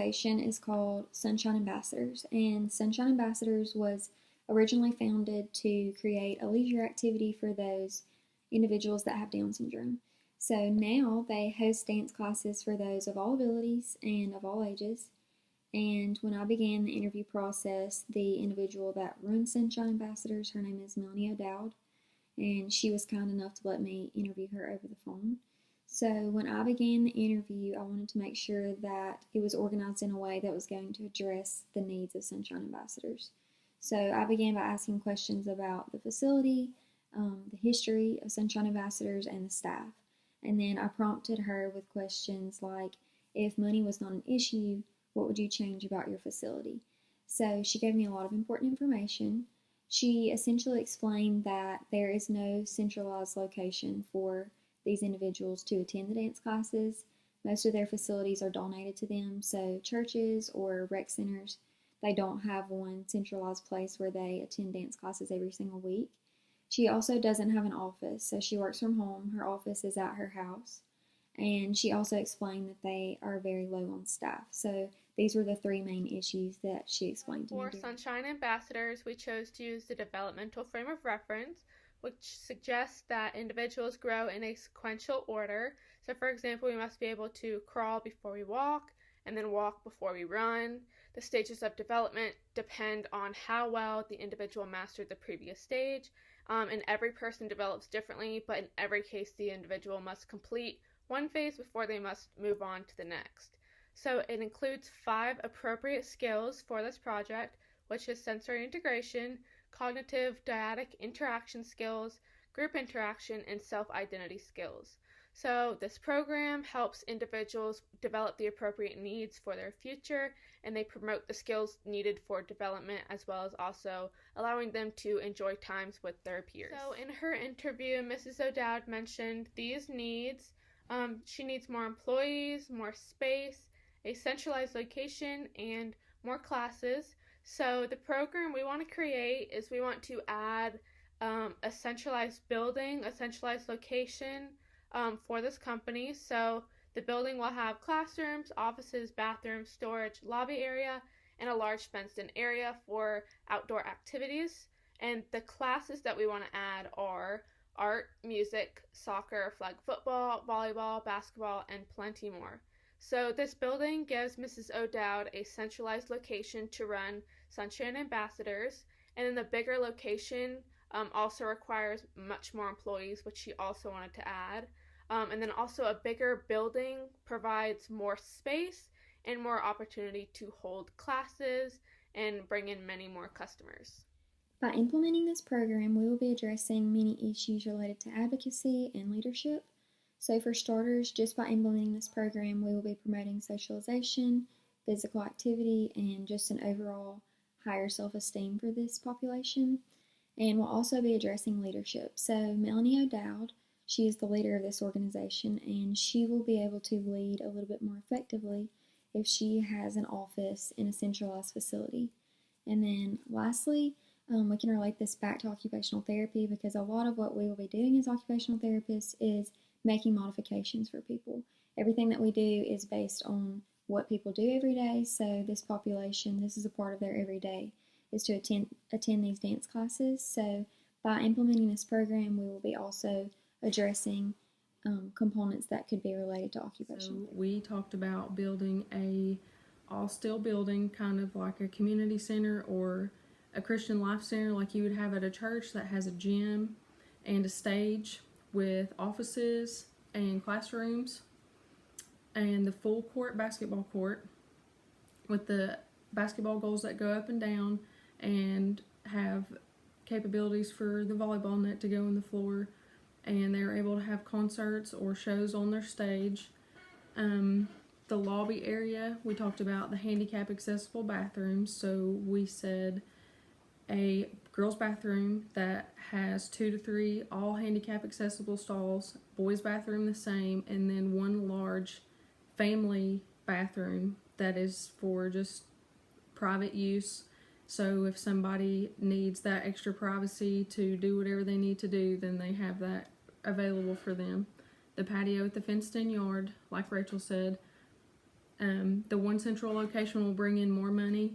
organization is called Sunshine Ambassadors, and Sunshine Ambassadors was originally founded to create a leisure activity for those individuals that have Down syndrome. So now they host dance classes for those of all abilities and of all ages. And when I began the interview process, the individual that runs Sunshine Ambassadors, her name is Melanie O'Dowd, and she was kind enough to let me interview her over the phone. So when I began the interview, I wanted to make sure that it was organized in a way that was going to address the needs of Sunshine Ambassadors. So I began by asking questions about the facility, the history of Sunshine Ambassadors, and the staff. And then I prompted her with questions like, if money was not an issue, what would you change about your facility? So she gave me a lot of important information. She essentially explained that there is no centralized location for these individuals to attend the dance classes. Most of their facilities are donated to them, so churches or rec centers, they don't have one centralized place where they attend dance classes every single week. She also doesn't have an office, so she works from home. Her office is at her house. And she also explained that they are very low on staff. So these were the three main issues that she explained to me. For Sunshine Ambassadors, we chose to use the developmental frame of reference, which suggests that individuals grow in a sequential order. So, for example, we must be able to crawl before we walk, and then walk before we run. The stages of development depend on how well the individual mastered the previous stage, and every person develops differently, but in every case, the individual must complete one phase before they must move on to the next. So it includes 5 appropriate skills for this project, which is sensory integration, cognitive dyadic interaction skills, group interaction, and self-identity skills. So this program helps individuals develop the appropriate needs for their future, and they promote the skills needed for development, as well as also allowing them to enjoy times with their peers. So in her interview, Mrs. O'Dowd mentioned these needs. She needs more employees, more space, a centralized location, and more classes. So the program we want to create is we want to add a centralized building, a centralized location for this company. So the building will have classrooms, offices, bathrooms, storage, lobby area, and a large fenced-in area for outdoor activities. And the classes that we want to add are art, music, soccer, flag football, volleyball, basketball, and plenty more. So this building gives Mrs. O'Dowd a centralized location to run Sunshine Ambassadors, and then the bigger location also requires much more employees, which she also wanted to add. And then also a bigger building provides more space and more opportunity to hold classes and bring in many more customers. By implementing this program, we will be addressing many issues related to advocacy and leadership. So for starters, just by implementing this program, we will be promoting socialization, physical activity, and just an overall higher self-esteem for this population. And we'll also be addressing leadership. So Melanie O'Dowd, she is the leader of this organization, and she will be able to lead a little bit more effectively if she has an office in a centralized facility. And then lastly, we can relate this back to occupational therapy, because a lot of what we will be doing as occupational therapists is making modifications for people. Everything that we do is based on what people do every day. So this population, this is a part of their everyday, is to attend these dance classes. So by implementing this program, we will be also addressing components that could be related to occupation. So we talked about building a all-steel building, kind of like a community center or a Christian life center like you would have at a church, that has a gym and a stage with offices and classrooms, and the full court basketball court with the basketball goals that go up and down, and have capabilities for the volleyball net to go in the floor, and they're able to have concerts or shows on their stage. The lobby area, we talked about the handicap accessible bathrooms, so we said a girls' bathroom that has 2 to 3 all handicap accessible stalls, boys' bathroom the same, and then one large family bathroom that is for just private use. So if somebody needs that extra privacy to do whatever they need to do, then they have that available for them. The patio at the fenced-in yard, like Rachel said, The one central location will bring in more money,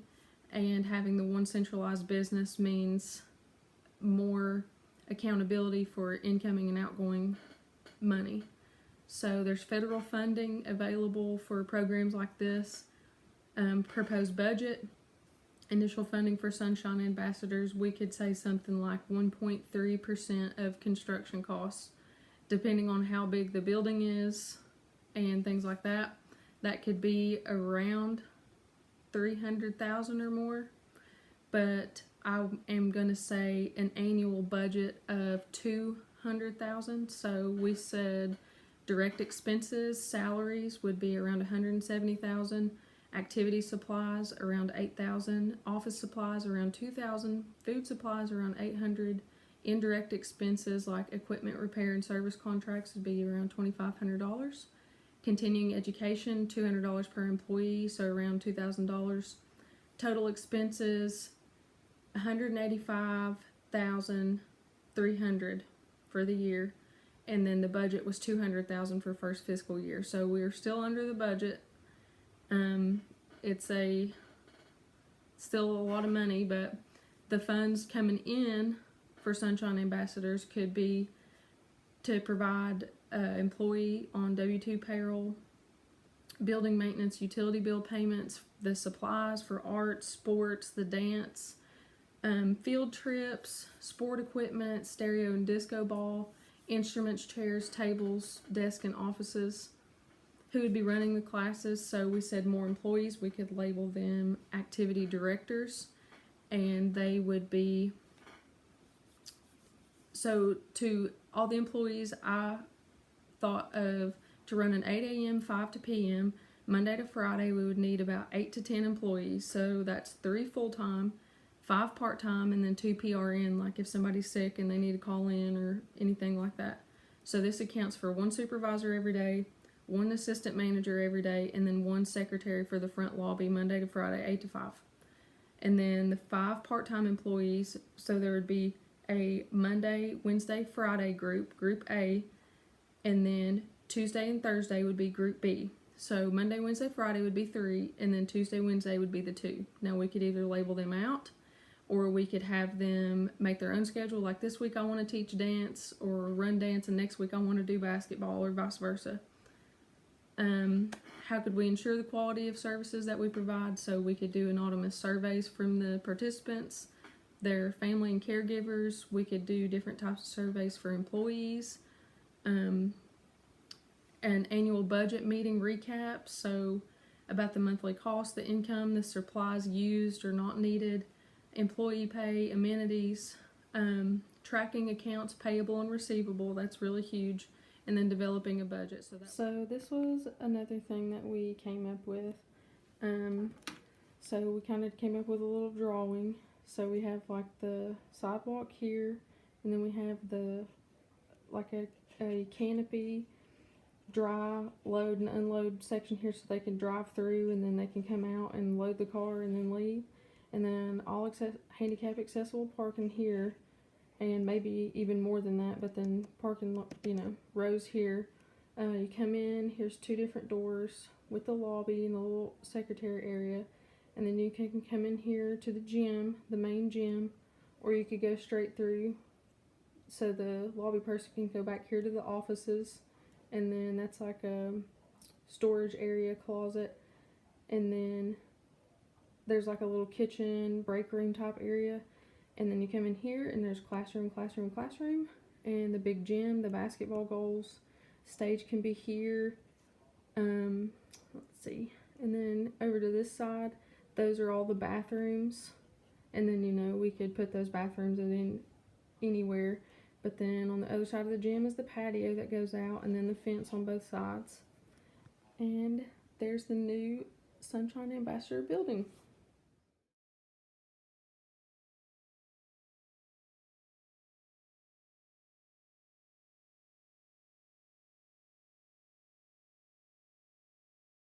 and having the one centralized business means more accountability for incoming and outgoing money. So there's federal funding available for programs like this. Proposed budget, initial funding for Sunshine Ambassadors, we could say something like 1.3% of construction costs, depending on how big the building is and things like that. That could be around $300,000 or more, but I am going to say an annual budget of $200,000. So we said direct expenses, salaries would be around $170,000, activity supplies around $8,000, office supplies around $2,000, food supplies around $800, indirect expenses like equipment repair and service contracts would be around $2,500. Continuing education, $200 per employee, so around $2,000. Total expenses, $185,300 for the year, and then the budget was $200,000 for first fiscal year. So we're still under the budget. It's still a lot of money, but the funds coming in for Sunshine Ambassadors could be to provide employee on W-2 payroll, building maintenance, utility bill payments, the supplies for arts, sports, the dance, field trips, sport equipment, stereo and disco ball, instruments, chairs, tables, desk and offices. Who would be running the classes? So we said more employees. We could label them activity directors, and they would be, so to all the employees, I thought of to run an 8 a.m. 5 to p.m. Monday to Friday, we would need about 8 to 10 employees. So that's 3 full-time, 5 part-time, and then 2 PRN, like if somebody's sick and they need to call in or anything like that. So this accounts for 1 supervisor every day, 1 assistant manager every day, and then 1 secretary for the front lobby Monday to Friday, 8 to 5. And then the 5 part-time employees, so there would be a Monday, Wednesday, Friday group, Group A, and then Tuesday and Thursday would be Group B. So Monday, Wednesday, Friday would be 3, and then Tuesday, Wednesday would be the 2. Now we could either label them out, or we could have them make their own schedule, like this week I want to teach dance or run dance, and next week I want to do basketball, or vice versa. How could we ensure the quality of services that we provide? So we could do anonymous surveys from the participants, their family and caregivers. We could do different types of surveys for employees. An annual budget meeting recap, so about the monthly cost, the income, the supplies used or not needed, employee pay, amenities, tracking accounts payable and receivable, that's really huge, and then developing a budget. So this was another thing that we came up with. So we kind of came up with a little drawing. So we have like the sidewalk here, and then we have the like a canopy, dry, load and unload section here, so they can drive through and then they can come out and load the car and then leave. And then all handicap accessible parking here, and maybe even more than that, but then parking, rows here. You come in, here's 2 different doors with the lobby and the little secretary area, and then you can come in here to the gym, the main gym, or you could go straight through, so the lobby person can go back here to the offices, and then that's like a storage area, closet, and then there's like a little kitchen, break room type area. And then you come in here and there's classroom, and the big gym, the basketball goals. Stage can be here. Let's see. And then over to this side, those are all the bathrooms. And then, we could put those bathrooms in anywhere. But then on the other side of the gym is the patio that goes out, and then the fence on both sides. And there's the new Sunshine Ambassador building.